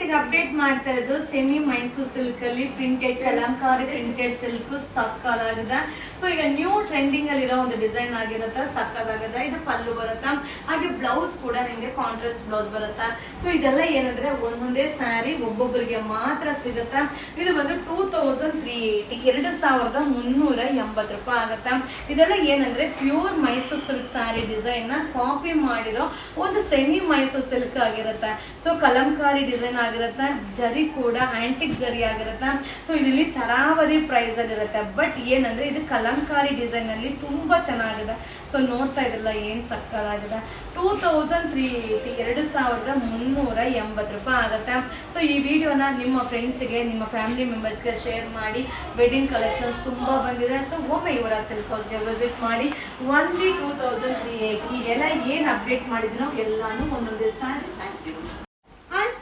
ಈಗ ಅಪ್ಡೇಟ್ ಮಾಡ್ತಾ ಇರೋದು ಸೆಮಿ ಮೈಸೂರು ಸಿಲ್ಕ್ ಅಲ್ಲಿ ಪ್ರಿಂಟೆಡ್ ಕಲಂಕಾರಿ ಪ್ರಿಂಟೆಡ್ ಸಿಲ್ಕ್ ಸಕ್ಕದಾಗಿದೆ. ಸೊ ಈಗ ನ್ಯೂ ಟ್ರೆಂಡಿಂಗ್ ಅಲ್ಲಿ ಇರೋ ಒಂದು ಡಿಸೈನ್ ಆಗಿರುತ್ತೆ, ಸಕ್ಕದಾಗಿದೆ. ಇದು ಪಲ್ಲು ಬರುತ್ತಾ, ಹಾಗೆ ಬ್ಲೌಸ್ ಕೂಡ ನಿಮ್ಗೆ ಕಾಂಟ್ರಾಸ್ಟ್ ಬ್ಲೌಸ್ ಬರುತ್ತಾ. ಸೊ ಇದೆಲ್ಲ ಏನಂದ್ರೆ ಒಂದೊಂದೇ ಸ್ಯಾರಿ ಒಬ್ಬೊಬ್ಬರಿಗೆ ಮಾತ್ರ ಸಿಗುತ್ತಾ. ಇದು ಬಂದು 2380 2380 ರೂಪಾಯಿ ಆಗುತ್ತಾ. ಇದೆಲ್ಲ ಏನಂದ್ರೆ pure Mysuru silk sari design ನ ಕಾಪಿ ಮಾಡಿರೋ ಒಂದು ಸೆಮಿ ಮೈಸೂರು ಸಿಲ್ಕ್ ಆಗಿರುತ್ತೆ. ಸೊ ಕಲಂಕಾರಿ ಡಿಸೈನ್ ಆಗಿರುತ್ತೆ, ಜರಿ ಕೂಡ ಆಂಟಿಕ್ ಜರಿ ಆಗಿರುತ್ತೆ. ಸೊ ಇಲ್ಲಿ ತರಾವರಿ ಪ್ರೈಸ್ ಅಲ್ಲಿ ಇರುತ್ತೆ. ಬಟ್ ಏನಂದ್ರೆ ಇದು ಕಲಂಕಾರಿ ಡಿಸೈನ್ ಅಲ್ಲಿ ತುಂಬಾ ಚೆನ್ನಾಗಿದೆ. ಸೊ ನೋಡ್ತಾ ಇದ್ರಲ್ಲ ಏನ್ ಸಕ್ಕದಾಗಿದೆ. 2380 2380 ರೂಪಾಯಿ ಆಗುತ್ತೆ. ಸೊ ಈ ವಿಡಿಯೋನ ನಿಮ್ಮ ಫ್ರೆಂಡ್ಸ್ಗೆ, ನಿಮ್ಮ ಫ್ಯಾಮಿಲಿ ಮೆಂಬರ್ಸ್ಗೆ ಶೇರ್ ಮಾಡಿ. ವೆಡ್ಡಿಂಗ್ ಕಲೆಕ್ಷನ್ಸ್ ತುಂಬಾ ಬಂದಿದೆ. ಸೊ ಒಮ್ಮೆ ಇವರ ಸಿಲ್ಕ್ ಹೌಸ್ಗೆ ವಿಸಿಟ್ ಮಾಡಿ. ಓನ್ಲಿ 2380 ಎಲ್ಲ ಏನ್ ಅಪ್ಡೇಟ್ ಮಾಡಿದ್ನೋ ಎಲ್ಲಾನು ಒಂದೊಂದೇ ಸಾರಿ. Thank you.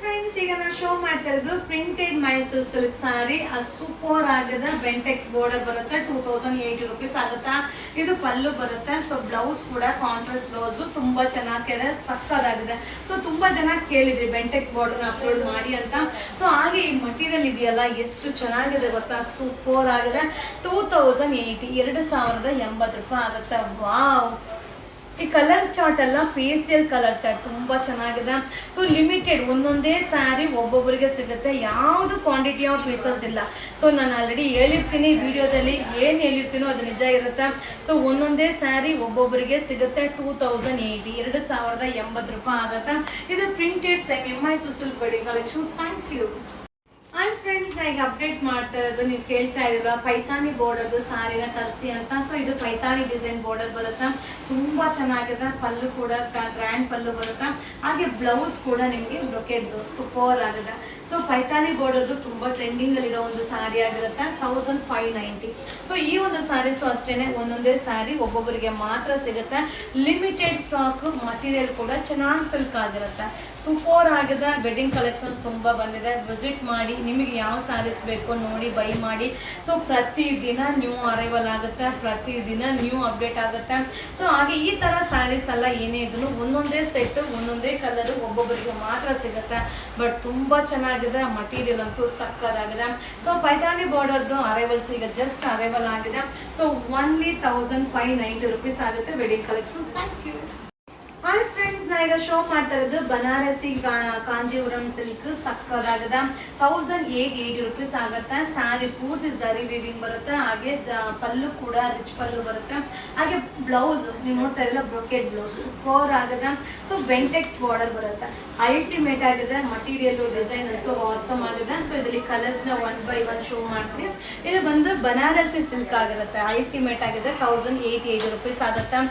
ಫ್ರೆಂಡ್ಸ್, ಈಗ ನಾನು ಶೋ ಮಾಡ್ತಾ ಇರೋದು ಪ್ರಿಂಟೆಡ್ ಮೈಸೂರು ಸಿಲ್ಕ್ ಸಾರಿ. ಸೂಪರ್ ಆಗಿದೆ. ಬೆಂಟೆಕ್ಸ್ ಬಾರ್ಡರ್ ಬರುತ್ತೆ. 2080 ರೂಪೀಸ್ ಆಗುತ್ತಾ. ಇದು ಪಲ್ಲು ಬರುತ್ತೆ. ಸೊ ಬ್ಲೌಸ್ ಕೂಡ ಕಾಂಟ್ರಾಸ್ಟ್ ಬ್ಲೌಸ್ ತುಂಬಾ ಚೆನ್ನಾಗಿದೆ, ಸಕ್ಕದಾಗಿದೆ. ಸೊ ತುಂಬಾ ಜನ ಕೇಳಿದ್ರಿ ಬೆಂಟೆಕ್ಸ್ ಬಾರ್ಡರ್ ಅಪ್ಲೋಡ್ ಮಾಡಿ ಅಂತ. ಸೊ ಹಾಗೆ ಈ ಮಟೀರಿಯಲ್ ಇದೆಯಲ್ಲ ಎಷ್ಟು ಚೆನ್ನಾಗಿದೆ ಗೊತ್ತಾ, ಸೂಪರ್ ಆಗಿದೆ. 2080 2080 ರೂಪಾಯಿ ಆಗುತ್ತೆ. ವಾವ್. ಈ ಕಲರ್ ಚಾರ್ಟ್ ಅಲ್ಲ, ಪೇಸ್ಟಲ್ ಕಲರ್ ಚಾರ್ಟ್ ತುಂಬಾ ಚೆನ್ನಾಗಿದೆ. ಸೊ ಲಿಮಿಟೆಡ್, ಒಂದೊಂದೇ ಸ್ಯಾರಿ ಒಬ್ಬೊಬ್ಬರಿಗೆ ಸಿಗುತ್ತೆ. ಯಾವುದು ಕ್ವಾಂಟಿಟಿ ಆಫ್ ಪೀಸಸ್ ಇಲ್ಲ. ಸೊ ನಾನು ಆಲ್ರೆಡಿ ಹೇಳಿರ್ತೀನಿ ವಿಡಿಯೋದಲ್ಲಿ, ಏನ್ ಹೇಳಿರ್ತೀನೋ ಅದು ನಿಜ ಇರುತ್ತೆ. ಸೊ ಒಂದೊಂದೇ ಸ್ಯಾರಿ ಒಬ್ಬೊಬ್ಬರಿಗೆ ಸಿಗುತ್ತೆ. 2080 2080 ರೂಪಾಯಿ ಆಗುತ್ತೆ. ಇದು printed semi Mysuru silk wedding collections. Thank you. And friends, ಈಗ ಅಪ್ಡೇಟ್ ಮಾಡ್ತಾ ಇರೋದು, ನೀವು ಕೇಳ್ತಾ ಇದ್ದೀರಾ ಪೈತಾನಿ ಬಾರ್ಡರ್ ಸಾರಿನ ತರಿಸಿ ಅಂತ. ಸೊ ಇದು ಪೈತಾನಿ ಡಿಸೈನ್ ಬಾರ್ಡರ್ ಬರುತ್ತಾ, ತುಂಬಾ ಚೆನ್ನಾಗಿದೆ. ಪಲ್ಲು ಕೂಡ ಗ್ರ್ಯಾಂಡ್ ಪಲ್ಲು ಬರುತ್ತಾ, ಹಾಗೆ ಬ್ಲೌಸ್ ಕೂಡ ನಿಮ್ಗೆ ಬ್ರೊಕೆಟ್ ಬ್ಲೌಸ್ ಸೂಪರ್ ಆಗಿದೆ. ಸೊ ಪೈತಾನಿ ಬಾರ್ಡರ್ದು ತುಂಬಾ ಟ್ರೆಂಡಿಂಗ್ ಅಲ್ಲಿ ಇರೋ ಒಂದು ಸಾರಿ ಆಗಿರುತ್ತೆ. 1590. ಸೊ ಈ ಒಂದು ಸಾರೀಸು ಅಷ್ಟೇನೆ, ಒಂದೊಂದೇ ಸಾರಿ ಒಬ್ಬೊಬ್ಬರಿಗೆ ಮಾತ್ರ ಸಿಗುತ್ತೆ. Limited stock. ಮಟೀರಿಯಲ್ ಕೂಡ ಚೆನ್ನಾಗಿ ಸಿಲ್ಕ್ ಆಗಿರುತ್ತೆ. ಸೂಪರ್ ಆಗಿದೆ. ವೆಡ್ಡಿಂಗ್ ಕಲೆಕ್ಷನ್ಸ್ ತುಂಬಾ ಬಂದಿದೆ. ವಿಸಿಟ್ ಮಾಡಿ. ನಿಮಗೆ ಯಾವ ಸ್ಯಾರೀಸ್ ಬೇಕೋ ನೋಡಿ ಬೈ ಮಾಡಿ. ಸೊ ಪ್ರತಿದಿನ ನ್ಯೂ ಅರೈವಲ್ ಆಗುತ್ತೆ, ಪ್ರತಿದಿನ ನ್ಯೂ ಅಪ್ಡೇಟ್ ಆಗುತ್ತೆ. ಸೊ ಹಾಗೆ ಈ ತರ ಸ್ಯಾರೀಸ್ ಎಲ್ಲ ಏನೇ ಇದ್ರು ಒಂದೊಂದೇ ಸೆಟ್, ಒಂದೊಂದೇ ಕಲರ್ ಒಬ್ಬೊಬ್ಬರಿಗೆ ಮಾತ್ರ ಸಿಗುತ್ತೆ. ಬಟ್ ತುಂಬಾ ಚೆನ್ನಾಗಿದೆ. ಮಟೀರಿಯಲ್ ಅಂತೂ ಸಕ್ಕದಾಗಿದೆ. ಸೊ ಪೈತಾನಿ ಬಾರ್ಡರ್ದು ಅರೈವಲ್ಸ್ ಈಗ ಜಸ್ಟ್ ಅರೈವಲ್ ಆಗಿದೆ. ಸೊ ಓನ್ಲಿ 1590 ರೂಪೀಸ್ ಆಗುತ್ತೆ wedding collections. Thank you. Hi friends, ನಾ ಈಗ ಶೋ ಮಾಡ್ತಾ ಇರೋದು ಬನಾರಸಿ ಕಾಂಜೀವರಂ ಸಿಲ್ಕ್ ಸಕ್ಕದಾಗಿದೆ. 1880 ರೂಪೀಸ್ ಆಗುತ್ತೆ. ಸ್ಯಾರಿ ಪೂರ್ತಿ ಜರಿ ವಿವಿಂಗ್ ಬರುತ್ತೆ. ಹಾಗೆ ಪಲ್ಲು ಕೂಡ ರಿಚ್ ಪಲ್ಲು ಬರುತ್ತೆ. ಹಾಗೆ ಬ್ಲೌಸ್ ನೀವು ನೋಡ್ತಾ ಇರಲ್ಲ, ಬ್ರೊಕೆಟ್ ಬ್ಲೌಸ್ ಸೂಪರ್ ಆಗಿದೆ. ಸೊ ಬೆಂಟೆಕ್ಸ್ ಬಾರ್ಡರ್ ಬರುತ್ತೆ. ಅಲ್ಟಿಮೇಟ್ ಆಗಿದೆ. ಮಟೀರಿಯಲ್ ಡಿಸೈನ್ ಅಂತೂ ಆಸಮ್ ಆಗಿದೆ. ಸೊ ಇದರಲ್ಲಿ ಕಲರ್ಸ್ ನ 1 by 1 ಶೋ ಮಾಡ್ತೀವಿ. ಇದು ಬಂದು ಬನಾರಸಿ ಸಿಲ್ಕ್ ಆಗಿರುತ್ತೆ. ಅಲ್ಟಿಮೇಟ್ ಆಗಿದೆ. 1880 ರೂಪೀಸ್ ಆಗುತ್ತೆ.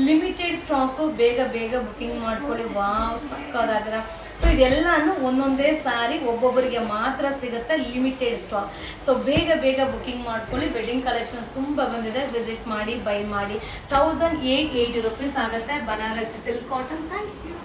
Limited stock. ಬೇಗ ಬೇಗ ಬುಕಿಂಗ್ ಮಾಡ್ಕೊಳ್ಳಿ. ವಾವ್, ಸಕ್ಕದಾಗಿದೆ. ಸೊ ಇದೆಲ್ಲಾನು ಒಂದೊಂದೇ ಸಾರಿ ಒಬ್ಬೊಬ್ಬರಿಗೆ ಮಾತ್ರ ಸಿಗುತ್ತೆ. Limited stock. ಸೊ ಬೇಗ ಬೇಗ ಬುಕಿಂಗ್ ಮಾಡ್ಕೊಳ್ಳಿ. ವೆಡ್ಡಿಂಗ್ ಕಲೆಕ್ಷನ್ಸ್ ತುಂಬಾ ಬಂದಿದೆ. ವಿಸಿಟ್ ಮಾಡಿ, ಬೈ ಮಾಡಿ. 1880 ರೂಪೀಸ್ ಆಗುತ್ತೆ Banarasi silk cotton. Thank you.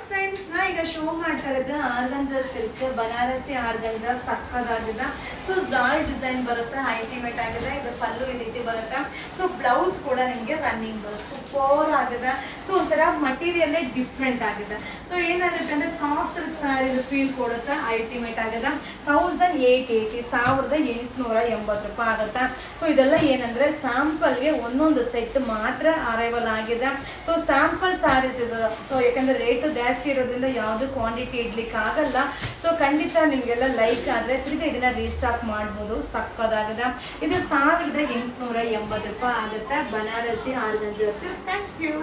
Friends, ನಾ ಈಗ ಶೋ ಮಾಡ್ತಾ ಇರೋದು ಆರ್ಗಂಜಾ ಸಿಲ್ಕ್, ಬನಾರಸಿ ಆರ್ಗಂಜಾ ಸಕ್ಕದಾಗಿದೆ. ಸೊ ಜಾಲ್ ಡಿಸೈನ್ ಬರುತ್ತೆ. ಅಲ್ಟಿಮೇಟ್ ಆಗಿದೆ. ಇದು ಪಲ್ಲು ಈ ರೀತಿ ಬರುತ್ತೆ. ಸೊ ಬ್ಲೌಸ್ ಕೂಡ ನಿಮಗೆ ರನ್ನಿಂಗ್ ಬ್ಲೌಸ್ ಸೂಪರ್ ಆಗಿದೆ. ಸೊ ಒಂಥರ ಮಟೀರಿಯಲ್ ಡಿಫ್ರೆಂಟ್ ಆಗಿದೆ. ಸೊ ಏನಾಗುತ್ತೆ ಅಂದ್ರೆ ಸಾಫ್ಟ್ ಸಿಲ್ಕ್ ಸ್ಯಾರಿ ಫೀಲ್ ಕೊಡುತ್ತೆ. ಅಲ್ಟಿಮೇಟ್ ಆಗಿದೆ. 1880 1880 ರೂಪಾಯಿ ಆಗುತ್ತೆ. ಸೊ ಇದೆಲ್ಲ ಏನಂದ್ರೆ ಸ್ಯಾಂಪಲ್ಗೆ ಒಂದೊಂದು ಸೆಟ್ ಮಾತ್ರ ಅರೈವಲ್ ಆಗಿದೆ. ಸೊ ಸ್ಯಾಂಪಲ್ ಸ್ಯಾರೀಸ್ ಇದೆ. ಸೊ ಯಾಕಂದ್ರೆ ರೇಟ್ ಜಾಸ್ತಿ ಇರೋದ್ರಿಂದ ಯಾವ್ದು ಕ್ವಾಂಟಿಟಿ ಇಡ್ಲಿಕ್ಕೆ ಆಗಲ್ಲ. ಸೊ ಖಂಡಿತ ನಿಮ್ಗೆಲ್ಲ ಲೈಕ್ ಆದ್ರೆ ತಿರ್ಗಿ ಇದನ್ನ ರೀಸ್ಟಾಕ್ ಮಾಡ್ಬೋದು. ಸಕ್ಕದಾಗಿದೆ. ಇದು 1880 ರೂಪಾಯಿ ಆಗುತ್ತೆ Banarasi organza silk. Thank you.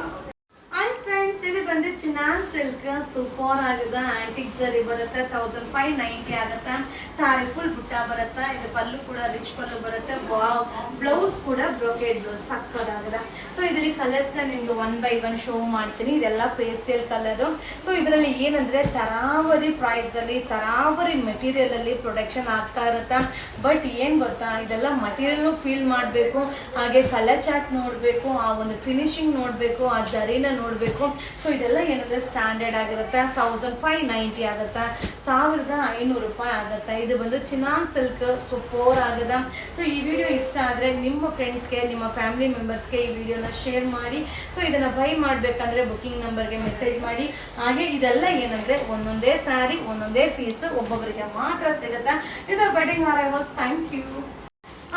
And friends, ಇದು ಬಂದು ಚಿನಾನ್ ಸಿಲ್ಕ್ ಸೂಪರ್ ಆಗಿದೆ. ಆಂಟಿಕ್ ಜರಿ ಬರುತ್ತೆ. 1590 ಆಗುತ್ತೆ. ಸಾರಿ ಫುಲ್ ಬುಟ್ಟ ಬರುತ್ತೆ. ಇದು ಪಲ್ಲು ಕೂಡ ರಿಚ್ ಪಲ್ಲು ಬರುತ್ತೆ. ವಾವ್. ಬ್ಲೌಸ್ ಕೂಡ ಬ್ರೊಕೆಟ್ ಬ್ಲೌಸ್ ಸಕ್ಕದಾಗಿದೆ. ಸೊ ಇದರಲ್ಲಿ ಕಲರ್ಸ್ ನ ನಿಮ್ಗೆ 1 by 1 ಶೋ ಮಾಡ್ತೀನಿ. ಇದೆಲ್ಲ ಪೇಸ್ಟಲ್ ಕಲರ್. ಸೊ ಇದರಲ್ಲಿ ಏನಂದ್ರೆ ತರಾವರಿ ಪ್ರೈಸ್ ಅಲ್ಲಿ, ತರಾವರಿ ಮೆಟೀರಿಯಲ್ ಅಲ್ಲಿ ಪ್ರೊಡಕ್ಷನ್ ಆಗ್ತಾ ಇರುತ್ತೆ. ಬಟ್ ಏನ್ ಗೊತ್ತಾ, ಇದೆಲ್ಲ ಮಟೀರಿಯಲ್ ಫೀಲ್ ಮಾಡಬೇಕು. ಹಾಗೆ ಕಲರ್ ಚಾರ್ಟ್ ನೋಡ್ಬೇಕು, ಆ ಒಂದು ಫಿನಿಶಿಂಗ್ ನೋಡ್ಬೇಕು, ಆ ಜರಿನ ನೋಡ್ಬೇಕು. ಸೊ ಇದೆಲ್ಲ ಏನಂದ್ರೆ ಸ್ಟ್ಯಾಂಡರ್ಡ್ ಆಗಿರುತ್ತೆ. 1590 ಆಗುತ್ತೆ, 1500 ರೂಪಾಯಿ ಆಗುತ್ತೆ. ಇದು ಬಂದು ಚಿನಾನ್ ಸಿಲ್ಕ್ ಸೂಪರ್ ಆಗದ. ಸೊ ಈ ವಿಡಿಯೋ ಇಷ್ಟ ಆದರೆ ನಿಮ್ಮ ಫ್ರೆಂಡ್ಸ್ಗೆ, ನಿಮ್ಮ ಫ್ಯಾಮಿಲಿ ಮೆಂಬರ್ಸ್ಗೆ ಈ ವಿಡಿಯೋನ ಶೇರ್ ಮಾಡಿ. ಸೊ ಇದನ್ನ ಬೈ ಮಾಡಬೇಕಂದ್ರೆ ಬುಕಿಂಗ್ ನಂಬರ್ಗೆ ಮೆಸೇಜ್ ಮಾಡಿ. ಹಾಗೆ ಇದೆಲ್ಲ ಏನಂದ್ರೆ ಒಂದೊಂದೇ ಸ್ಯಾರಿ, ಒಂದೊಂದೇ ಪೀಸ್ ಒಬ್ಬೊಬ್ಬರಿಗೆ ಮಾತ್ರ ಸಿಗುತ್ತೆ. ಇದು wedding arrivals. Thank you.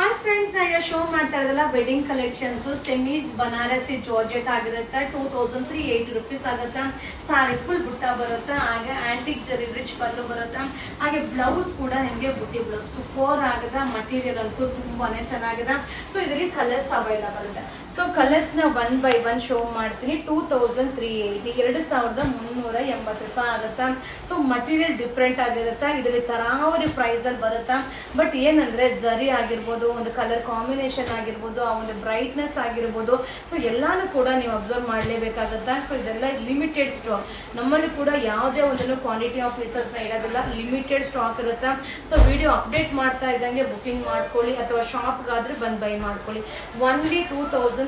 And friends, ನಾ ಈಗ ಶೋ ಮಾಡ್ತಾ ಇರೋದಲ್ಲ wedding collections. Semis Banarasi georgette ಆಗಿರುತ್ತೆ. 2380 ರೂಪೀಸ್ ಆಗುತ್ತೆ. ಸಾರಿ ಫುಲ್ ಬುಟ್ಟ ಬರುತ್ತೆ. ಹಾಗೆ ಆಂಟಿಕ್ ಜರಿ ರಿಚ್ ಪಲ್ಲು ಬರುತ್ತೆ. ಹಾಗೆ ಬ್ಲೌಸ್ ಕೂಡ ನಿಮಗೆ ಬುಟ್ಟಿ ಬ್ಲೌಸ್ ಸೂಪರ್ ಆಗಿದೆ. ಮಟೀರಿಯಲ್ ಅಂತೂ ತುಂಬಾನೇ ಚೆನ್ನಾಗಿದೆ. ಸೊ ಇದರಲ್ಲಿ ಕಲರ್ಸ್ ಅವೈಲಬಲ್ ಇದೆ. ಸೊ ಕಲರ್ಸ್ನ 1 by 1 ಶೋ ಮಾಡ್ತೀನಿ. 2380, 2380 ರೂಪಾಯಿ ಆಗುತ್ತೆ. ಸೊ ಮಟೀರಿಯಲ್ ಡಿಫ್ರೆಂಟ್ ಆಗಿರುತ್ತೆ. ಇದರಲ್ಲಿ ತರಾವರಿ ಪ್ರೈಸಲ್ಲಿ ಬರುತ್ತೆ. ಬಟ್ ಏನಂದ್ರೆ ಜರಿ ಆಗಿರ್ಬೋದು, ಒಂದು ಕಲರ್ ಕಾಂಬಿನೇಷನ್ ಆಗಿರ್ಬೋದು, ಆ ಒಂದು ಬ್ರೈಟ್ನೆಸ್ ಆಗಿರ್ಬೋದು, ಸೊ ಎಲ್ಲಾನು ಕೂಡ ನೀವು ಅಬ್ಸರ್ವ್ ಮಾಡಲೇಬೇಕಾಗುತ್ತೆ. ಸೊ ಇದೆಲ್ಲ ಲಿಮಿಟೆಡ್ ಸ್ಟಾಕ್. ನಮ್ಮಲ್ಲಿ ಕೂಡ ಯಾವುದೇ ಒಂದನ್ನು ಕ್ವಾಂಟಿಟಿ ಆಫ್ ಪೀಸಸ್ನ ಇಡೋದಿಲ್ಲ, ಲಿಮಿಟೆಡ್ ಸ್ಟಾಕ್ ಇರುತ್ತೆ. ಸೊ ವಿಡಿಯೋ ಅಪ್ಡೇಟ್ ಮಾಡ್ತಾ ಇದ್ದಂಗೆ ಬುಕಿಂಗ್ ಮಾಡ್ಕೊಳ್ಳಿ, ಅಥವಾ ಶಾಪ್ಗಾದ್ರೆ ಬಂದು ಬೈ ಮಾಡ್ಕೊಳ್ಳಿ. ಒನ್ಲಿ 2380,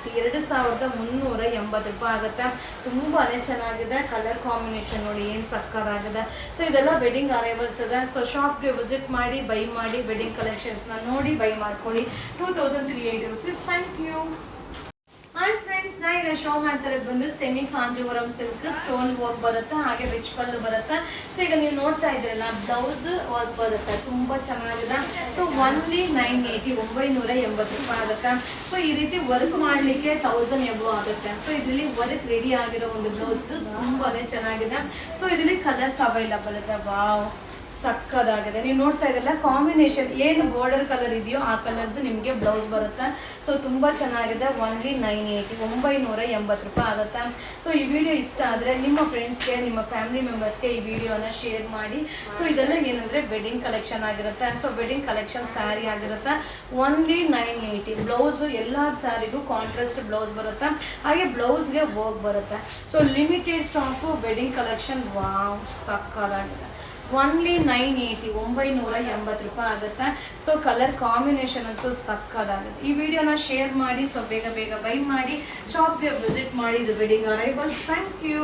2380 ರೂಪಾಯಿ ಆಗುತ್ತೆ. ತುಂಬಾನೇ ಚೆನ್ನಾಗಿದೆ. ಕಲರ್ ಕಾಂಬಿನೇಷನ್ ನೋಡಿ ಏನು ಸಕ್ಕತ್ತಾಗಿದೆ. ಸೊ ಇದೆಲ್ಲ ವೆಡ್ಡಿಂಗ್ ಅರೈವಲ್ಸ್ ಇದೆ. ಸೊ ಶಾಪ್ಗೆ ವಿಸಿಟ್ ಮಾಡಿ, ಬೈ ಮಾಡಿ, ವೆಡ್ಡಿಂಗ್ ಕಲೆಕ್ಷನ್ಸ್ನ ನೋಡಿ ಬೈ ಮಾಡ್ಕೊಳ್ಳಿ. 2380 rupees. Thank you. And friends, ನಾ ಈಗ ಶೋ ಮಾಡ್ತಾ ಇರೋದು ಬಂದು semi Kanjeevaram silk stone work ಬರುತ್ತೆ. ಹಾಗೆ ರಿಚ್ ಪಲ್ಲು ಬರುತ್ತೆ. ಸೊ ಈಗ ನೀವು ನೋಡ್ತಾ ಇದ್ರಲ್ಲ, ಬ್ಲೌಸ್ ವರ್ಕ್ ಬರುತ್ತೆ. ತುಂಬಾ ಚೆನ್ನಾಗಿದೆ. ಸೊ ಒನ್ಲಿ 980 ರೂಪಾಯಿ ಆಗುತ್ತೆ. ಸೊ ಈ ರೀತಿ ವರ್ಕ್ ಮಾಡ್ಲಿಕ್ಕೆ 1000 ಎಬೋ ಆಗುತ್ತೆ. ಸೊ ಇದರಲ್ಲಿ ವರ್ಕ್ ರೆಡಿ ಆಗಿರೋ ಒಂದು ಬ್ಲೌಸ್ ತುಂಬಾನೇ ಚೆನ್ನಾಗಿದೆ. ಸೊ ಇದರಲ್ಲಿ ಕಲರ್ಸ್ ಅವೈಲಬಲ್ ಇದೆ. ವಾವ್, ಸಕ್ಕದಾಗಿದೆ. ನೀವು ನೋಡ್ತಾ ಇದ್ದಲ್ಲ, ಕಾಂಬಿನೇಷನ್ ಏನು ಬಾರ್ಡರ್ ಕಲರ್ ಇದೆಯೋ ಆ ಕಲರ್ದು ನಿಮಗೆ ಬ್ಲೌಸ್ ಬರುತ್ತೆ. ಸೊ ತುಂಬಾ ಚೆನ್ನಾಗಿದೆ. ಒನ್ಲಿ 980 ರೂಪಾಯಿ ಆಗುತ್ತೆ. ಸೊ ಈ ವಿಡಿಯೋ ಇಷ್ಟ ಆದರೆ ನಿಮ್ಮ ಫ್ರೆಂಡ್ಸ್ಗೆ, ನಿಮ್ಮ ಫ್ಯಾಮಿಲಿ ಮೆಂಬರ್ಸ್ಗೆ ಈ ವಿಡಿಯೋನ ಶೇರ್ ಮಾಡಿ. ಸೊ ಇದೆಲ್ಲ ಏನಂದ್ರೆ ವೆಡ್ಡಿಂಗ್ ಕಲೆಕ್ಷನ್ ಆಗಿರುತ್ತೆ. ಸೊ ವೆಡ್ಡಿಂಗ್ ಕಲೆಕ್ಷನ್ ಸ್ಯಾರಿ ಆಗಿರುತ್ತೆ. ಒನ್ಲಿ 980. ಬ್ಲೌಸ್ ಎಲ್ಲ ಸ್ಯಾರಿಗೂ ಕಾಂಟ್ರಾಸ್ಟ್ ಬ್ಲೌಸ್ ಬರುತ್ತೆ. ಹಾಗೆ ಬ್ಲೌಸ್ಗೆ ವರ್ಕ್ ಬರುತ್ತೆ. So limited stock wedding collection. Wow, ಸಕ್ಕದಾಗಿದೆ. ಒನ್ಲಿ 980 ರೂಪಾಯಿ ಆಗುತ್ತೆ. ಸೊ ಕಲರ್ ಕಾಂಬಿನೇಷನ್ ಅಂತೂ ಸಕ್ಕದಾಗುತ್ತೆ. ಈ ವಿಡಿಯೋನ ಶೇರ್ ಮಾಡಿ. ಸೊ ಬೇಗ ಬೇಗ ಬೈ ಮಾಡಿ, ಶಾಪ್ಗೆ ವಿಸಿಟ್ ಮಾಡಿ. ಇದು wedding arrivals. Thank you.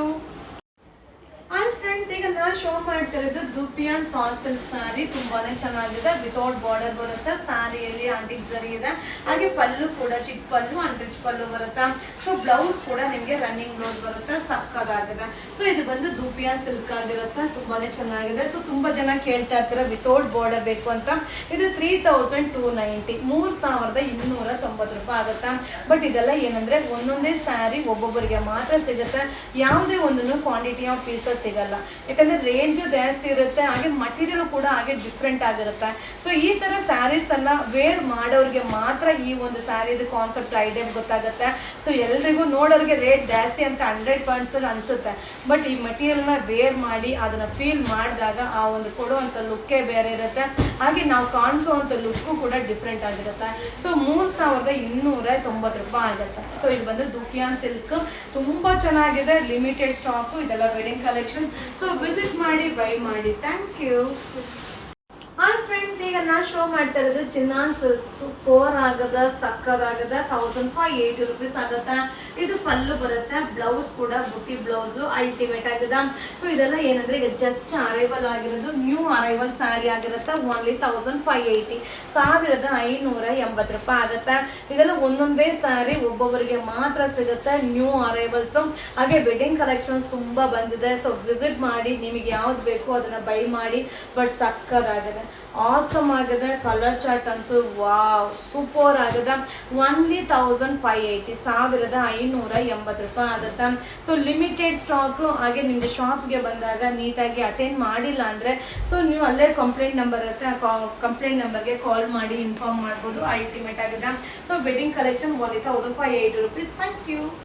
And friends, ಈಗ ನಾನು ಶೋ ಮಾಡ್ತಾ ಇರೋದು ದುಪಿಯಾನ್ ಸಾಫ್ಟ್ ಸಿಲ್ಕ್ ಸ್ಯಾರಿ. ತುಂಬಾನೇ ಚೆನ್ನಾಗಿದೆ. ವಿತೌಟ್ ಬಾರ್ಡರ್ ಬರುತ್ತೆ. ಸ್ಯಾರಿಯಲ್ಲಿ ಆಂಟಿಕ್ ಜರಿ ಇದೆ. ಹಾಗೆ ಪಲ್ಲು ಕೂಡ ಚಿಕ್ಕ ಪಲ್ಲು ಅಂಡ್ ರಿಚ್ ಪಲ್ಲು ಬರುತ್ತೆ. ಸೊ ಬ್ಲೌಸ್ ಕೂಡ ನಿಮಗೆ ರನ್ನಿಂಗ್ ಬ್ಲೌಸ್ ಬರುತ್ತೆ. ಸಕ್ಕದಾಗಿದೆ. ಸೊ ಇದು ಬಂದು ದುಪಿಯಾನ್ ಸಿಲ್ಕ್ ಆಗಿರುತ್ತೆ. ತುಂಬಾನೇ ಚೆನ್ನಾಗಿದೆ. ಸೊ ತುಂಬಾ ಜನ ಕೇಳ್ತಾ ಇರ್ತಾರೆ ವಿತೌಟ್ ಬಾರ್ಡರ್ ಬೇಕು ಅಂತ. ಇದು 3290, 3290 ರೂಪಾಯಿ ಆಗುತ್ತೆ. ಬಟ್ ಇದೆಲ್ಲ ಏನಂದ್ರೆ ಒಂದೊಂದೇ ಸ್ಯಾರಿ ಒಬ್ಬೊಬ್ಬರಿಗೆ ಮಾತ್ರ ಸಿಗುತ್ತೆ. ಯಾವುದೇ ಒಂದನ್ನು ಕ್ವಾಂಟಿಟಿ ಆಫ್ ಪೀಸಸ್ ಸಿಗಲ್ಲ. ಯಾಕಂದ್ರೆ ರೇಂಜು ಜಾಸ್ತಿ ಇರುತ್ತೆ. ಹಾಗೆ ಮಟೀರಿಯಲ್ ಕೂಡ ಹಾಗೆ ಡಿಫ್ರೆಂಟ್ ಆಗಿರುತ್ತೆ. ಸೊ ಈ ತರ ಸ್ಯಾರೀಸ್ ಅನ್ನ ವೇರ್ ಮಾಡೋರಿಗೆ ಮಾತ್ರ ಈ ಒಂದು ಸ್ಯಾರಿದು ಕಾನ್ಸೆಪ್ಟ್ ಐಡಿಯಾ ಗೊತ್ತಾಗುತ್ತೆ. ಸೊ ಎಲ್ರಿಗೂ ನೋಡೋರಿಗೆ ರೇಟ್ ಜಾಸ್ತಿ ಅಂತ 100% ಅನ್ಸುತ್ತೆ. ಬಟ್ ಈ ಮಟೀರಿಯಲ್ನ ವೇರ್ ಮಾಡಿ ಅದನ್ನ ಫೀಲ್ ಮಾಡಿದಾಗ ಆ ಒಂದು ಕೊಡುವಂಥ ಲುಕ್ಕೇ ಬೇರೆ ಇರುತ್ತೆ. ಹಾಗೆ ನಾವು ಕಾಣಿಸುವಂಥ ಲುಕ್ಕು ಕೂಡ ಡಿಫ್ರೆಂಟ್ ಆಗಿರುತ್ತೆ. ಸೊ 3290 ರೂಪಾಯಿ ಆಗುತ್ತೆ. ಸೊ ಇದು ಬಂದು ದುಪಿಯಾನ್ ಸಿಲ್ಕ್. ತುಂಬಾ ಚೆನ್ನಾಗಿದೆ. Limited stock. ಇದೆಲ್ಲ ವೆಡ್ಡಿಂಗ್ ಕಲೆಕ್ಷನ್. ಸೊ ವಿಸಿಟ್ ಮಾಡಿ, ಬೈ ಮಾಡಿ. Thank you. ಆ್ಯಂಡ್ ಫ್ರೆಂಡ್ಸ್, ಈಗ ನಾನು ಶೋ ಮಾಡ್ತಾ ಇರೋದು ಚಿನ್ನಾನ್ ಸಿಲ್ಕ್ ಸೂಪರ್ ಆಗದ, ಸಕ್ಕದಾಗದ. 1580 ರೂಪೀಸ್ ಆಗುತ್ತೆ. ಇದು ಪಲ್ಲು ಬರುತ್ತೆ. ಬ್ಲೌಸ್ ಕೂಡ ಬುಟ್ಟಿ ಬ್ಲೌಸ್ ಅಲ್ಟಿಮೇಟ್ ಆಗಿದೆ. ಸೊ ಇದೆಲ್ಲ ಏನಂದ್ರೆ ಈಗ ಜಸ್ಟ್ ಅರೈವಲ್ ಆಗಿರೋದು, ನ್ಯೂ ಅರೈವಲ್ ಸ್ಯಾರಿ ಆಗಿರುತ್ತೆ. ಓನ್ಲಿ 1580, 1580 ರೂಪಾಯಿ ಆಗುತ್ತೆ. ಇದೆಲ್ಲ ಒಂದೊಂದೇ ಸ್ಯಾರಿ ಒಬ್ಬೊಬ್ಬರಿಗೆ ಮಾತ್ರ ಸಿಗುತ್ತೆ. New arrivals. ಹಾಗೆ ವೆಡ್ಡಿಂಗ್ ಕಲೆಕ್ಷನ್ಸ್ ತುಂಬಾ ಬಂದಿದೆ. ಸೊ ವಿಸಿಟ್ ಮಾಡಿ, ನಿಮಗೆ ಯಾವ್ದು ಬೇಕು ಅದನ್ನ ಬೈ ಮಾಡಿ. ಬಟ್ ಸಕ್ಕದಾಗಿದೆ, ಆಸಮ್ ಆಗಿದೆ. ಕಲರ್ ಚಾರ್ಟ್ ಅಂತೂ ವಾವ್, ಸೂಪರ್ ಆಗಿದೆ. ಒನ್ಲಿ 1580, 1580 ರೂಪಾಯಿ ಆಗುತ್ತೆ. So limited stock. ಹಾಗೆ ನಿಮ್ಗೆ ಶಾಪ್ಗೆ ಬಂದಾಗ ನೀಟಾಗಿ ಅಟೆಂಡ್ ಮಾಡಿಲ್ಲ ಅಂದ್ರೆ ಸೊ ನೀವು ಅಲ್ಲೇ ಕಂಪ್ಲೇಂಟ್ ನಂಬರ್ ಇರುತ್ತೆ. ಆ ಕಂಪ್ಲೇಂಟ್ ನಂಬರ್ಗೆ ಕಾಲ್ ಮಾಡಿ ಇನ್ಫಾರ್ಮ್ ಮಾಡ್ಬೋದು. ಅಲ್ಟಿಮೇಟ್ ಆಗಿದೆ. So wedding collection only 1580 rupees. Thank you.